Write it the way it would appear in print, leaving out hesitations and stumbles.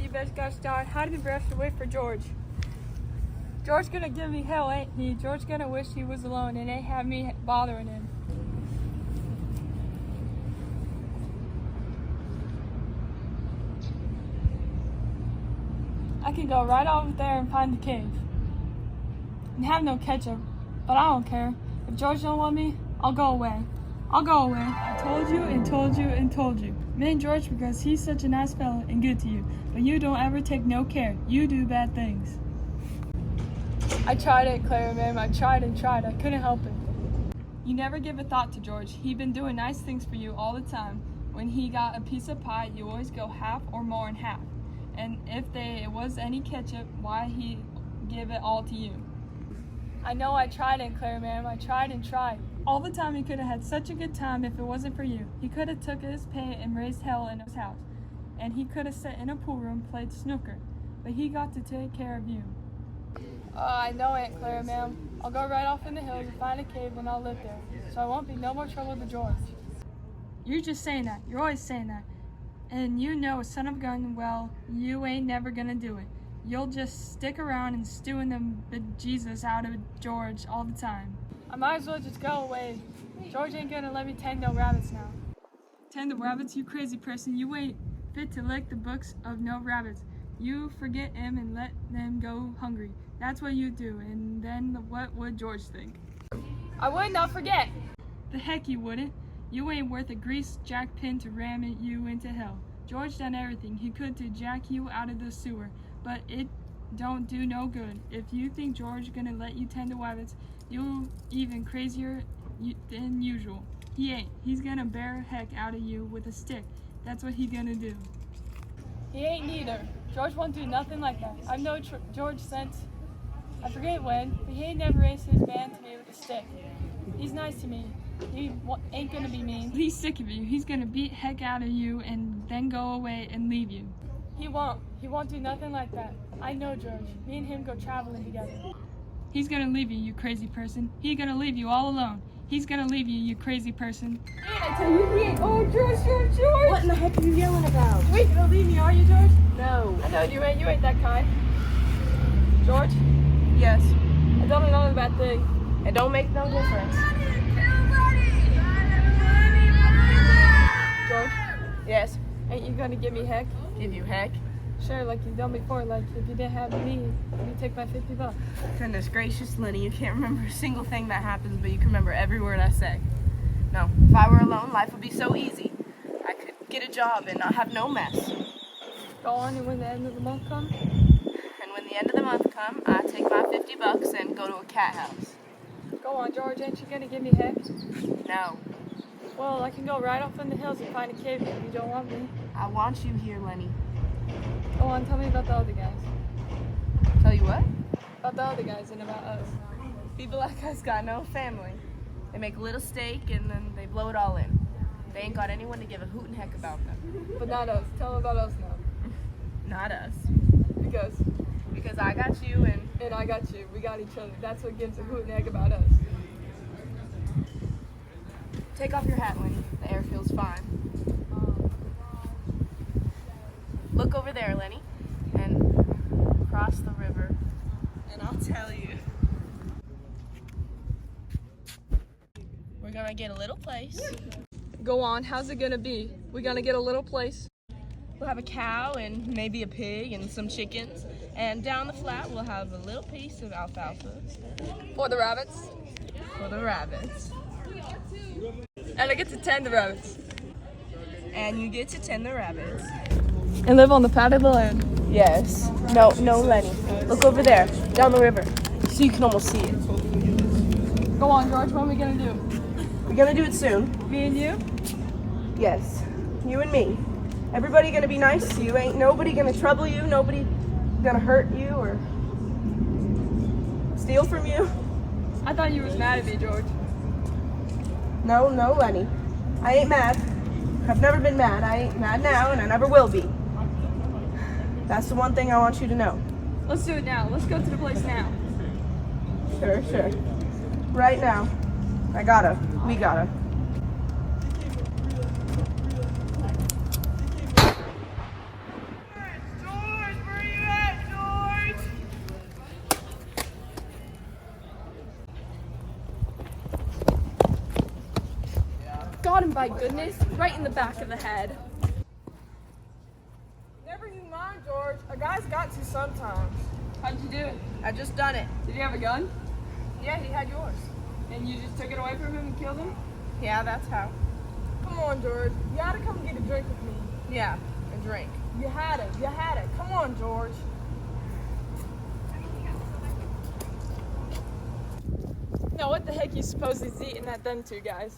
you best gotta start hiding the breath away for George. George gonna give me hell, ain't he? George gonna wish he was alone and ain't have me bothering him. I can go right over there and find the cave. And have no ketchup, but I don't care. If George don't want me, I'll go away. I'll go away. I told you and told you and told you. Me and George because he's such a nice fella and good to you. But you don't ever take no care. You do bad things. I tried it, Clara, ma'am. I tried and tried. I couldn't help it. You never give a thought to George. He been doing nice things for you all the time. When he got a piece of pie, you always go half or more than half. And if there was any ketchup, why he give it all to you? I know I tried it, Clara, ma'am. I tried and tried. All the time he could have had such a good time if it wasn't for you. He could have took his pay and raised hell in his house. And he could have sat in a pool room played snooker. But he got to take care of you. I know, Aunt Clara, ma'am. I'll go right off in the hills and find a cave and I'll live there. So I won't be no more trouble with George. You're just saying that. You're always saying that. And you know, son of a gun, well, you ain't never gonna do it. You'll just stick around and stew in the bejesus out of George all the time. I might as well just go away. George ain't gonna let me tend no rabbits now. Tend the rabbits, you crazy person. You ain't fit to lick the books of no rabbits. You forget him and let them go hungry. That's what you do, and then what would George think? I would not forget. The heck you wouldn't. You ain't worth a greased jack pin to ram you into hell. George done everything he could to jack you out of the sewer, but it don't do no good. If you think George gonna let you tend the rabbits, you even crazier than usual. He ain't. He's gonna bear heck out of you with a stick. That's what he gonna do. He ain't neither. George won't do nothing like that. I've known George since, I forget when, but he ain't never raised his hand to me with a stick. He's nice to me. He ain't gonna be mean. He's sick of you. He's gonna beat heck out of you and then go away and leave you. He won't. He won't do nothing like that. I know George. Me and him go traveling together. He's gonna leave you, you crazy person. He's gonna leave you all alone. He's gonna leave you, you crazy person. I tell you, he ain't. Oh, George. What in the heck are you yelling about? You ain't gonna leave me, are you, George? No. I know you ain't. You ain't that kind. George, Yes. I don't know about thing. It don't make no difference. George, Yes. ain't you gonna give me heck? Give you heck. Sure, like you done before. Like if you didn't have me, you take my $50. Goodness gracious, Lenny, you can't remember a single thing that happens, but you can remember every word I say. No, if I were alone, life would be so easy. I could get a job and not have no mess. Go on, and when the end of the month comes, And when the end of the month come, I take my $50 and go to a cat house. go on, George. Ain't you gonna give me heck? No, Well, I can go right off in the hills and find a cave if you don't want me. I want you here, Lenny. Go on, tell me about the other guys. Tell you what? About the other guys and about us. People like us got no family. They make a little steak and then they blow it all in. They ain't got anyone to give a hoot and heck about them. But not us. Tell them about us now. Not us. Because I got you and I got you. We got each other. That's what gives a hoot and egg about us. take off your hat, Lenny. The air feels fine. Look over there, Lenny, and cross the river, and I'll tell you. We're gonna get a little place. Go on. How's it gonna be? We gonna get a little place? We'll have a cow and maybe a pig and some chickens. And down the flat, we'll have a little piece of alfalfa For the rabbits? for the rabbits. And I get to tend the rabbits. And you get to tend the rabbits. And live on the fat of the land. Yes. No, Lenny. Look over there, down the river, so you can almost see it. Go on, George. What are we gonna do? We're gonna do it soon. Me and you? Yes. You and me. Everybody gonna be nice to you. Ain't nobody gonna trouble you. Nobody gonna hurt you or steal from you. I thought you was mad at me, George. No, Lenny. I ain't mad. I've never been mad. I ain't mad now, and I never will be. That's the one thing I want you to know. Let's do it now. Let's go to the place now. Sure. Right now. We gotta. him by goodness, right in the back of the head. Never you mind, George. A guy's got to sometimes. How'd you do it? I just done it. Did he have a gun? Yeah, he had yours. And you just took it away from him and killed him? Yeah, that's how. Come on, George. You gotta come get a drink with me. Yeah, and drink. You had it. You had it. Come on, George. Now what the heck you suppose he's eating at them two guys?